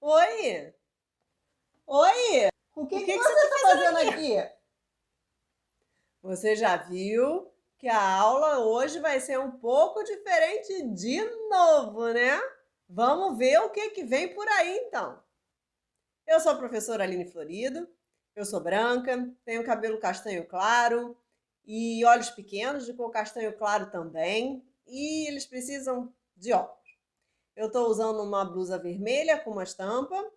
Oi! Oi! O que O que você você está tá fazendo fazendo aqui? aqui? Você já viu que a aula hoje vai ser um pouco diferente de novo, né? Vamos ver o que vem por aí então. Eu sou a professora Aline Florido, eu sou branca, tenho cabelo castanho claro e olhos pequenos de cor castanho claro também, e eles precisam de óculos. Eu estou usando uma blusa vermelha com uma estampa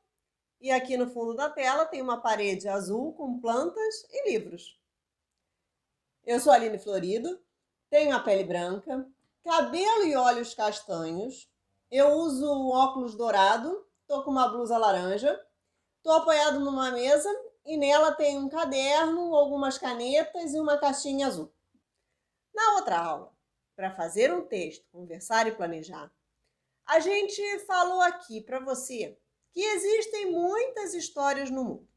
e aqui no fundo da tela tem uma parede azul com plantas e livros. Eu sou a Aline Florido, tenho a pele branca, cabelo e olhos castanhos, eu uso um óculos dourado, estou com uma blusa laranja, estou apoiado numa mesa e nela tem um caderno, algumas canetas e uma caixinha azul. Na outra aula, para fazer um texto, conversar e planejar, a gente falou aqui para você que existem muitas histórias no mundo.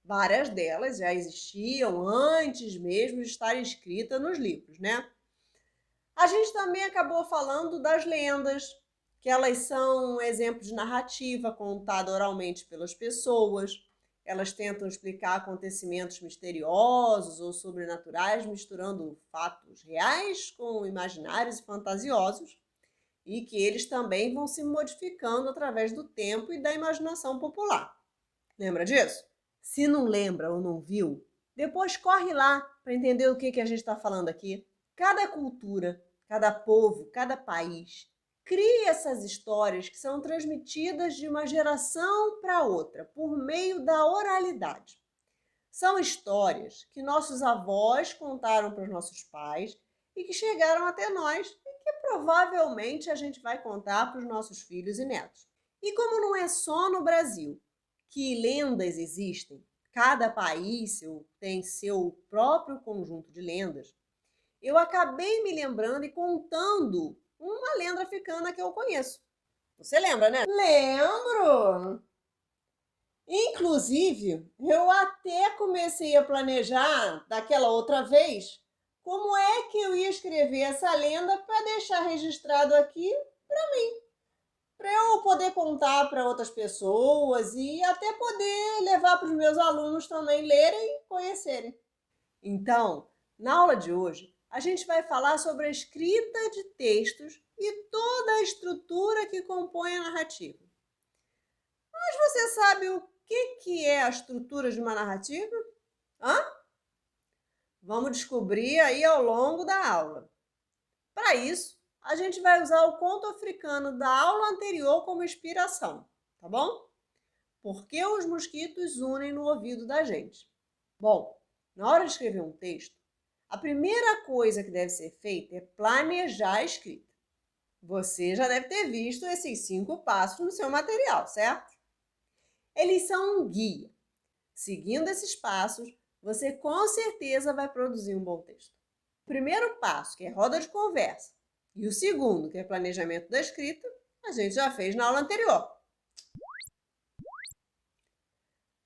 Várias delas já existiam antes mesmo de estarem escritas nos livros, né? A gente também acabou falando das lendas, que elas são exemplos de narrativa contada oralmente pelas pessoas. Elas tentam explicar acontecimentos misteriosos ou sobrenaturais, misturando fatos reais com imaginários e fantasiosos, e que eles também vão se modificando através do tempo e da imaginação popular. Lembra disso? Se não lembra ou não viu, depois corre lá para entender o que a gente está falando aqui. Cada cultura, cada povo, cada país cria essas histórias que são transmitidas de uma geração para outra por meio da oralidade. São histórias que nossos avós contaram para os nossos pais e que chegaram até nós e que provavelmente a gente vai contar para os nossos filhos e netos. E como não é só no Brasil que lendas existem, cada país tem seu próprio conjunto de lendas, eu acabei me lembrando e contando uma lenda africana que eu conheço. Você lembra, né? Lembro! Inclusive, eu até comecei a planejar daquela outra vez como é que eu ia escrever essa lenda para deixar registrado aqui para eu poder contar para outras pessoas e até poder levar para os meus alunos também lerem e conhecerem. Então, na aula de hoje, a gente vai falar sobre a escrita de textos e toda a estrutura que compõe a narrativa. Mas você sabe o que é a estrutura de uma narrativa? Hã? Vamos descobrir aí ao longo da aula. Para isso, a gente vai usar o conto africano da aula anterior como inspiração, tá bom? Por que os mosquitos unem no ouvido da gente? Bom, na hora de escrever um texto, a primeira coisa que deve ser feita é planejar a escrita. Você já deve ter visto esses 5 passos no seu material, certo? Eles são um guia. Seguindo esses passos, você com certeza vai produzir um bom texto. O primeiro passo, que é roda de conversa, e o segundo, que é planejamento da escrita, a gente já fez na aula anterior.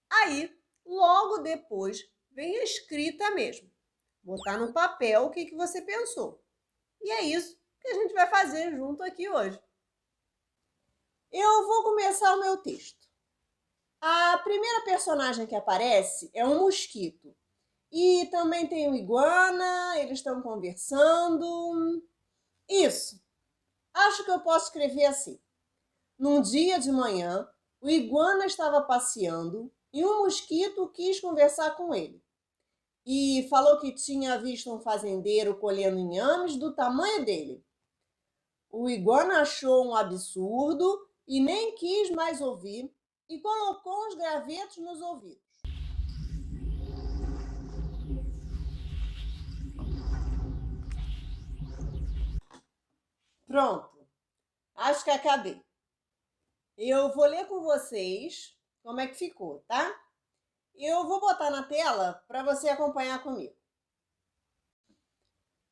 Aí, logo depois, vem a escrita mesmo. Botar no papel o que você pensou. E é isso que a gente vai fazer junto aqui hoje. Eu vou começar o meu texto. A primeira personagem que aparece é um mosquito. E também tem um iguana, eles estão conversando. Isso. Acho que eu posso escrever assim. Num dia de manhã, o iguana estava passeando e um mosquito quis conversar com ele. E falou que tinha visto um fazendeiro colhendo inhames do tamanho dele. O iguana achou um absurdo e nem quis mais ouvir e colocou uns gravetos nos ouvidos. Pronto, acho que acabei. Eu vou ler com vocês como é que ficou, tá? Eu vou botar na tela para você acompanhar comigo.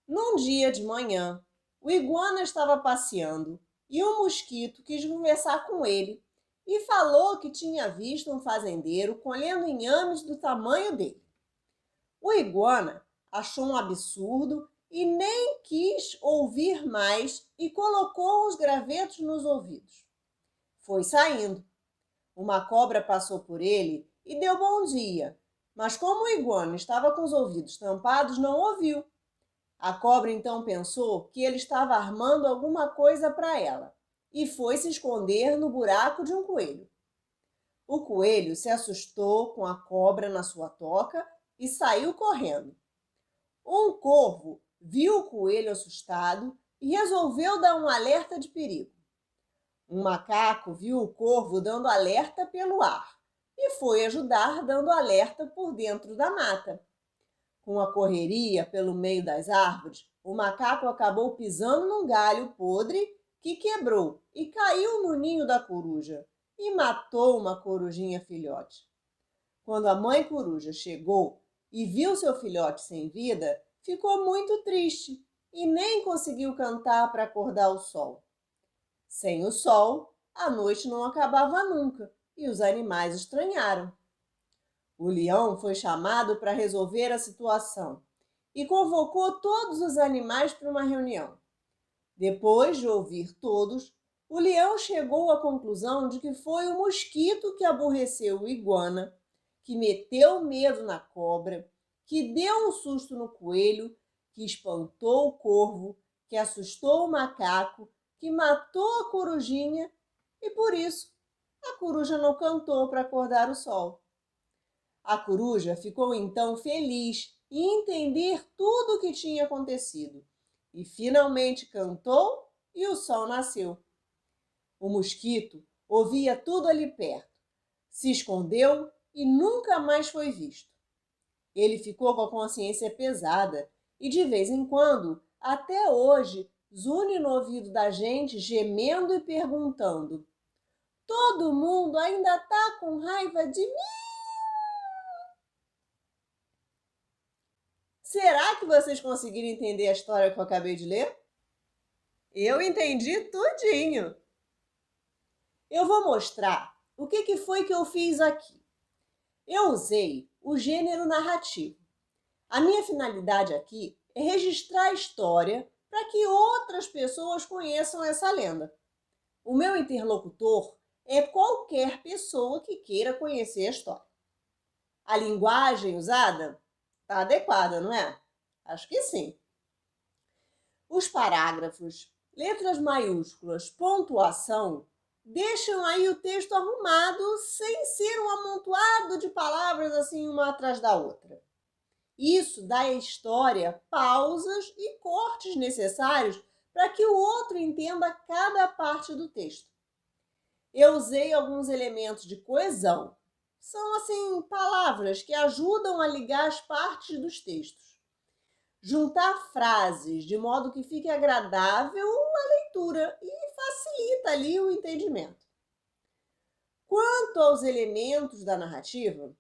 Num dia de manhã, o iguana estava passeando e um mosquito quis conversar com ele e falou que tinha visto um fazendeiro colhendo inhames do tamanho dele. O iguana achou um absurdo e nem quis ouvir mais e colocou os gravetos nos ouvidos. Foi saindo. Uma cobra passou por ele e deu bom dia, mas como o iguana estava com os ouvidos tampados, não ouviu. A cobra então pensou que ele estava armando alguma coisa para ela e foi se esconder no buraco de um coelho. O coelho se assustou com a cobra na sua toca e saiu correndo. Um corvo viu o coelho assustado e resolveu dar um alerta de perigo. Um macaco viu o corvo dando alerta pelo ar e foi ajudar dando alerta por dentro da mata. Com a correria pelo meio das árvores, o macaco acabou pisando num galho podre que quebrou e caiu no ninho da coruja e matou uma corujinha filhote. Quando a mãe coruja chegou e viu seu filhote sem vida, ficou muito triste e nem conseguiu cantar para acordar o sol. Sem o sol, a noite não acabava nunca e os animais estranharam. O leão foi chamado para resolver a situação e convocou todos os animais para uma reunião. Depois de ouvir todos, o leão chegou à conclusão de que foi o mosquito que aborreceu o iguana, que meteu medo na cobra, que deu um susto no coelho, que espantou o corvo, que assustou o macaco, que matou a corujinha e por isso a coruja não cantou para acordar o sol. A coruja ficou então feliz em entender tudo o que tinha acontecido e finalmente cantou e o sol nasceu. O mosquito ouvia tudo ali perto, se escondeu e nunca mais foi visto. Ele ficou com a consciência pesada e de vez em quando, até hoje, zune no ouvido da gente gemendo e perguntando: todo mundo ainda tá com raiva de mim? Será que vocês conseguiram entender a história que eu acabei de ler? Eu entendi tudinho. Eu vou mostrar o que foi que eu fiz aqui. Eu usei o gênero narrativo. A minha finalidade aqui é registrar a história para que outras pessoas conheçam essa lenda. O meu interlocutor é qualquer pessoa que queira conhecer a história. A linguagem usada está adequada, não é? Acho que sim. Os parágrafos, letras maiúsculas, pontuação, deixam aí o texto arrumado sem ser um amontoado de palavras assim uma atrás da outra. Isso dá à história pausas e cortes necessários para que o outro entenda cada parte do texto. Eu usei alguns elementos de coesão. São, assim, palavras que ajudam a ligar as partes dos textos. Juntar frases de modo que fique agradável a leitura e facilita ali o entendimento. Quanto aos elementos da narrativa,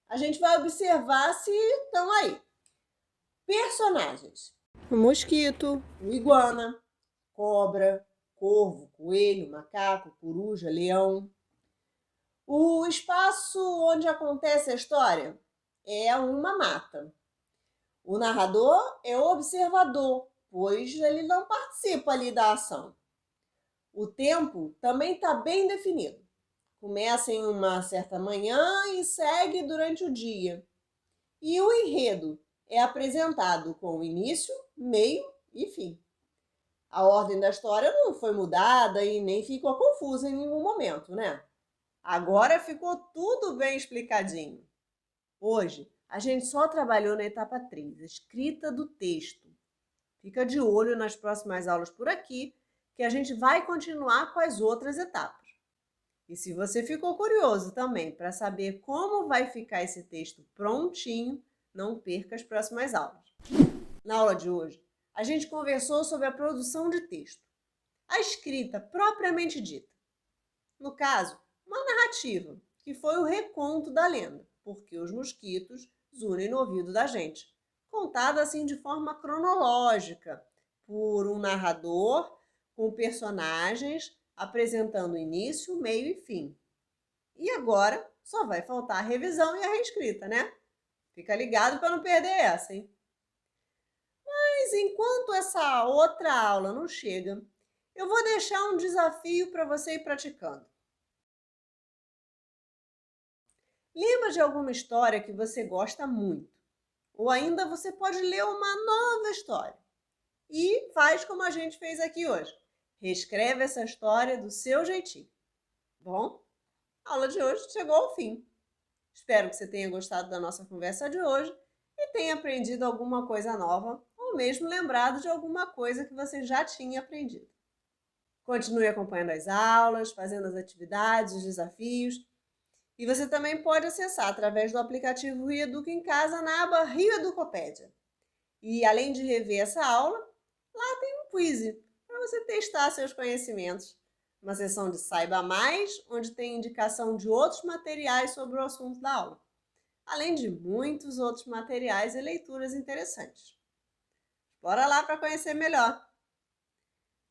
a gente vai observar se estão aí. Personagens: o mosquito, o iguana, cobra, corvo, coelho, macaco, coruja, leão. O espaço onde acontece a história é uma mata. O narrador é o observador, pois ele não participa ali da ação. O tempo também está bem definido. Começa em uma certa manhã e segue durante o dia. E o enredo é apresentado com início, meio e fim. A ordem da história não foi mudada e nem ficou confusa em nenhum momento, né? Agora ficou tudo bem explicadinho. Hoje, a gente só trabalhou na etapa 3, a escrita do texto. Fica de olho nas próximas aulas por aqui, que a gente vai continuar com as outras etapas. E se você ficou curioso também para saber como vai ficar esse texto prontinho, não perca as próximas aulas. Na aula de hoje, a gente conversou sobre a produção de texto, a escrita propriamente dita. No caso, uma narrativa, que foi o reconto da lenda, porque os mosquitos zunem no ouvido da gente, contada assim de forma cronológica, por um narrador, com personagens apresentando início, meio e fim. E agora só vai faltar a revisão e a reescrita, né? Fica ligado para não perder essa, hein? Mas enquanto essa outra aula não chega, eu vou deixar um desafio para você ir praticando. Lembra de alguma história que você gosta muito? Ou ainda você pode ler uma nova história. E faz como a gente fez aqui hoje. Reescreve essa história do seu jeitinho. Bom, a aula de hoje chegou ao fim. Espero que você tenha gostado da nossa conversa de hoje e tenha aprendido alguma coisa nova ou mesmo lembrado de alguma coisa que você já tinha aprendido. Continue acompanhando as aulas, fazendo as atividades, os desafios. E você também pode acessar através do aplicativo Rio Educa em Casa na aba Rio Educopédia. E além de rever essa aula, lá tem um quiz para você testar seus conhecimentos. Uma seção de Saiba Mais, onde tem indicação de outros materiais sobre o assunto da aula, além de muitos outros materiais e leituras interessantes. Bora lá para conhecer melhor.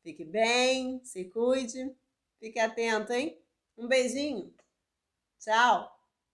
Fique bem, se cuide, fique atento, hein? Um beijinho. Tchau!